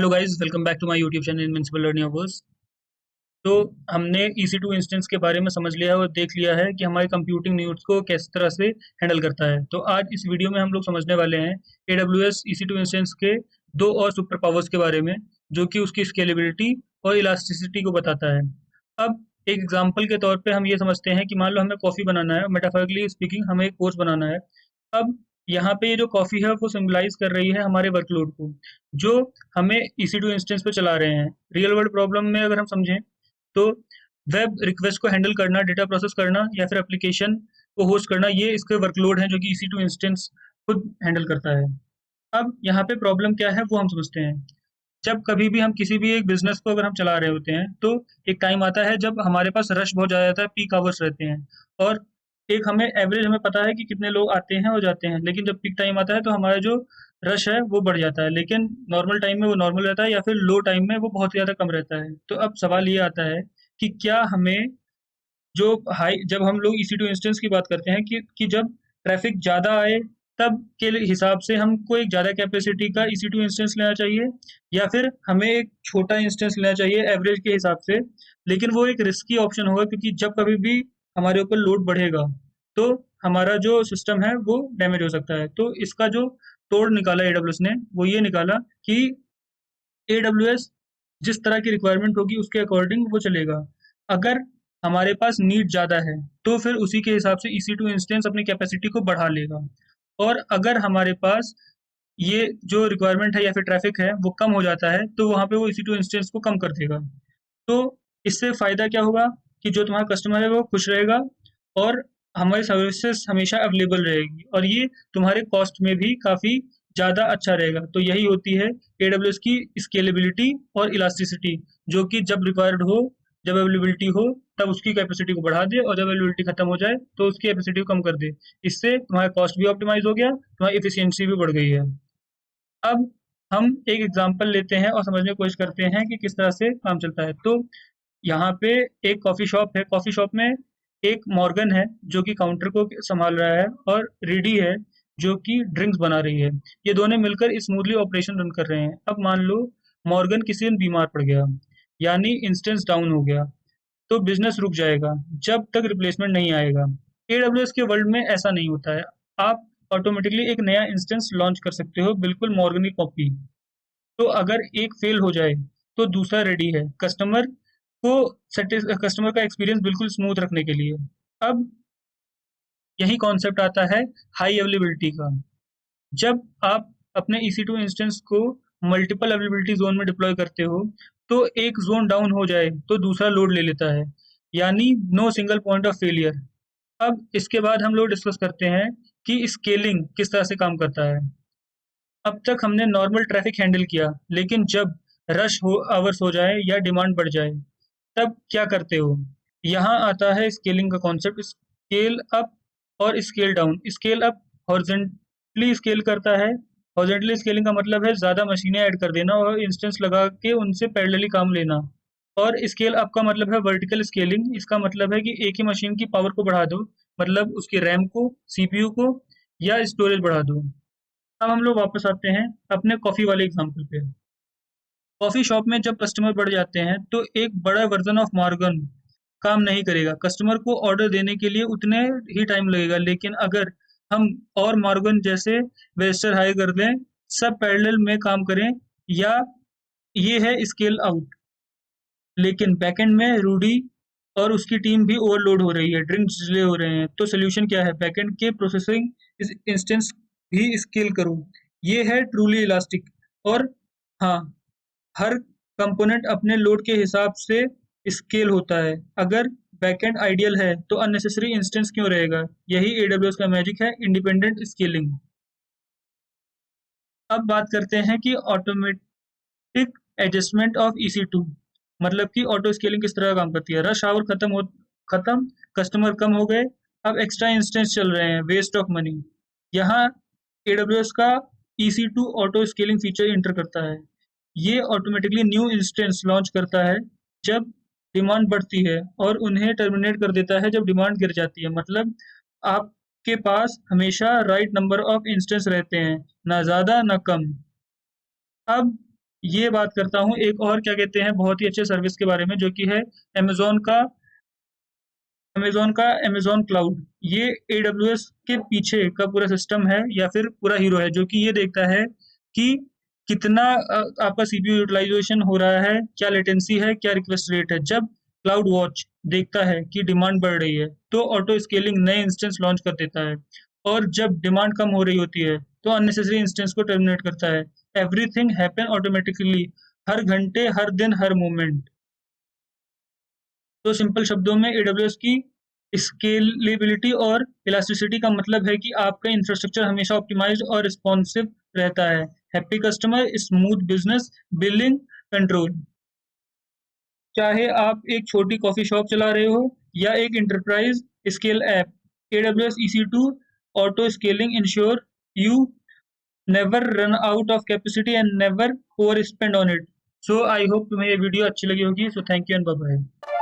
Hello guys, welcome back to my YouTube channel invincible learning hours. तो हमने EC2 instance के बारे में समझ लिया है और देख लिया है कि हमारे कंप्यूटिंग न्यूज़ को किस तरह से हैंडल करता है। तो आज इस वीडियो में हम लोग समझने वाले हैं AWS EC2 इंस्टेंस के दो और सुपर पावर्स के बारे में, जो कि उसकी स्केलेबिलिटी और इलास्टिसिटी को बताता है। अब एक एग्जांपल के तौर पे हम ये समझते हैं कि मान लो हमें कॉफ़ी बनाना है, मेटाफोरिकली स्पीकिंग हमें एक कोर्स बनाना है। अब यहाँ पे ये जो कॉफ़ी है वो सिंबलाइज कर रही है हमारे वर्कलोड को, जो हमें EC2 इंस्टेंस पे चला रहे हैं। रियल वर्ल्ड प्रॉब्लम में अगर हम समझें तो वेब रिक्वेस्ट को हैंडल करना, डेटा प्रोसेस करना या फिर एप्लीकेशन को होस्ट करना, ये इसके वर्कलोड हैं जो कि EC2 इंस्टेंस खुद हैंडल करता है। अब यहाँ पे प्रॉब्लम क्या है वो हम समझते हैं। जब कभी भी हम किसी भी एक बिजनेस को अगर हम चला रहे होते हैं तो एक टाइम आता है जब हमारे पास रश बहुत ज़्यादा रहता है, पीक आवर्स रहते हैं, और एक हमें एवरेज हमें पता है कि कितने लोग आते हैं और जाते हैं। लेकिन जब पीक टाइम आता है तो हमारा जो रश है वो बढ़ जाता है, लेकिन नॉर्मल टाइम में वो नॉर्मल रहता है या फिर लो टाइम में वो बहुत ज़्यादा कम रहता है। तो अब सवाल ये आता है कि क्या हमें जो हाई जब हम लोग EC2 इंस्टेंस की बात करते हैं कि जब ट्रैफिक ज़्यादा आए तब के हिसाब से हमको एक ज़्यादा कैपेसिटी का EC2 इंस्टेंस लेना चाहिए, या फिर हमें एक छोटा इंस्टेंस लेना चाहिए एवरेज के हिसाब से। लेकिन वो एक रिस्की ऑप्शन होगा, क्योंकि जब कभी भी हमारे ऊपर लोड बढ़ेगा तो हमारा जो सिस्टम है वो डैमेज हो सकता है। तो इसका जो तोड़ निकाला AWS ने वो ये निकाला कि AWS जिस तरह की रिक्वायरमेंट होगी उसके अकॉर्डिंग वो चलेगा। अगर हमारे पास नीड ज़्यादा है तो फिर उसी के हिसाब से EC2 इंस्टेंस अपनी कैपेसिटी को बढ़ा लेगा, और अगर हमारे पास ये जो रिक्वायरमेंट है या फिर ट्रैफिक है वो कम हो जाता है तो वहाँ पे वो EC2 इंस्टेंस को कम कर देगा। तो इससे फ़ायदा क्या होगा कि जो तुम्हारा कस्टमर है वो खुश रहेगा, और हमारी सर्विसेज हमेशा अवेलेबल रहेगी, और ये तुम्हारे कॉस्ट में भी काफ़ी ज़्यादा अच्छा रहेगा। तो यही होती है AWS की स्केलेबिलिटी और इलास्टिसिटी, जो कि जब रिक्वायर्ड हो, जब अवेलेबिलिटी हो तब उसकी कैपेसिटी को बढ़ा दे, और जब अवेलेबिलिटी खत्म हो जाए तो उसकी कैपेसिटी को कम कर दे। इससे तुम्हारा कॉस्ट भी ऑप्टिमाइज हो गया, तुम्हारी एफिशिएंसी भी बढ़ गई है। अब हम एक एग्जांपल लेते हैं और समझने की कोशिश करते हैं कि किस तरह से काम चलता है। तो यहाँ पे एक कॉफ़ी शॉप है। कॉफ़ी शॉप में एक मॉर्गन है जो कि काउंटर को संभाल रहा है, और रेडी है जो कि ड्रिंक्स बना रही है। ये दोनों मिलकर स्मूथली ऑपरेशन रन कर रहे हैं। अब मान लो मॉर्गन किसी दिन बीमार पड़ गया, यानी इंस्टेंस डाउन हो गया, तो बिजनेस रुक जाएगा जब तक रिप्लेसमेंट नहीं आएगा। AWS के वर्ल्ड में ऐसा नहीं होता है। आप ऑटोमेटिकली एक नया इंस्टेंस लॉन्च कर सकते हो, बिल्कुल मॉर्गन की कॉपी। तो अगर एक फेल हो जाए तो दूसरा रेडी है को कस्टमर का एक्सपीरियंस बिल्कुल स्मूथ रखने के लिए। अब यही कॉन्सेप्ट आता है हाई अवेलेबिलिटी का। जब आप अपने EC2 इंस्टेंस को मल्टीपल अवेलेबिलिटी जोन में डिप्लॉय करते हो तो एक जोन डाउन हो जाए तो दूसरा लोड ले लेता है, यानी no single point of failure. अब इसके बाद हम लोग डिस्कस करते हैं कि स्केलिंग किस तरह से काम करता है। अब तक हमने नॉर्मल ट्रैफिक हैंडल किया, लेकिन जब रश हो आवर्स हो जाए या डिमांड बढ़ जाए तब क्या करते हो? यहाँ आता है स्केलिंग का कॉन्सेप्ट। स्केल अप और scale down. Scale up horizontally scale करता है। हॉरिजॉन्टली स्केलिंग का मतलब है ज़्यादा मशीनें ऐड कर देना और इंस्टेंस लगा के उनसे पैरेलली काम लेना। और स्केल अप का मतलब है वर्टिकल स्केलिंग। इसका मतलब है कि एक ही मशीन की पावर को बढ़ा दो, मतलब उसकी रैम को, CPU को, या स्टोरेज बढ़ा दो। अब हम लोग वापस आते हैं अपने कॉफ़ी वाले एग्जांपल पे। कॉफ़ी शॉप में जब कस्टमर बढ़ जाते हैं तो एक बड़ा वर्जन ऑफ मॉर्गन काम नहीं करेगा। कस्टमर को ऑर्डर देने के लिए उतने ही टाइम लगेगा, लेकिन अगर हम और मॉर्गन जैसे वेस्टर हाई कर दें, सब पैरेलल में काम करें, या ये है स्केल आउट। लेकिन बैकएंड में रूडी और उसकी टीम भी ओवरलोड हो रही है, ड्रिंक्स डिले हो रहे हैं। तो सोल्यूशन क्या है? बैकएंड के प्रोसेसिंग इस इंस्टेंस भी स्केल करो। ये है ट्रूली इलास्टिक। और हाँ, हर कंपोनेंट अपने लोड के हिसाब से स्केल होता है। अगर बैकएंड आइडियल है तो अननेसेसरी इंस्टेंस क्यों रहेगा? यही AWS का मैजिक है, इंडिपेंडेंट स्केलिंग। अब बात करते हैं कि ऑटोमेटिक एडजस्टमेंट ऑफ EC2, मतलब कि ऑटो स्केलिंग किस तरह काम करती है। रश आवर खत्म, कस्टमर कम हो गए, अब एक्स्ट्रा इंस्टेंस चल रहे हैं, वेस्ट ऑफ मनी। यहाँ AWS का EC2 auto scaling feature inter करता है। ये ऑटोमेटिकली न्यू इंस्टेंस लॉन्च करता है जब डिमांड बढ़ती है, और उन्हें टर्मिनेट कर देता है जब डिमांड गिर जाती है। मतलब आपके पास हमेशा राइट नंबर ऑफ इंस्टेंस रहते हैं, ना ज़्यादा ना कम। अब ये बात करता हूँ एक और क्या कहते हैं बहुत ही अच्छे सर्विस के बारे में, जो कि है अमेज़न का अमेज़न क्लाउड। ये AWS के पीछे का पूरा सिस्टम है या फिर पूरा हीरो है, जो कि ये देखता है कि कितना आपका सीपीयू यूटिलाइज़ेशन हो रहा है, क्या लेटेंसी है, क्या रिक्वेस्ट रेट है। जब क्लाउड वॉच देखता है कि डिमांड बढ़ रही है, तो ऑटो स्केलिंग नए इंस्टेंस लॉन्च कर देता है, और जब डिमांड कम हो रही होती है, तो अननेसेसरी इंस्टेंस को टर्मिनेट करता है। एवरीथिंग हैपन ऑटोमेटिकली, हर घंटे, हर दिन, हर मोमेंट। तो सिंपल शब्दों में एडब्ल्यूएस की स्केलेबिलिटी और इलास्टिसिटी का मतलब है कि आपका इंफ्रास्ट्रक्चर हमेशा ऑप्टिमाइज्ड और रिस्पॉन्सिव रहता है। Happy customer, smooth business, billing control. चाहे आप एक छोटी कॉफी शॉप चला रहे हो या एक enterprise scale app, AWS EC2 auto scaling ensure you never run out of capacity and never over spend on it. So I hope तुम्हें ये वीडियो अच्छी लगी होगी। So thank you and bye bye.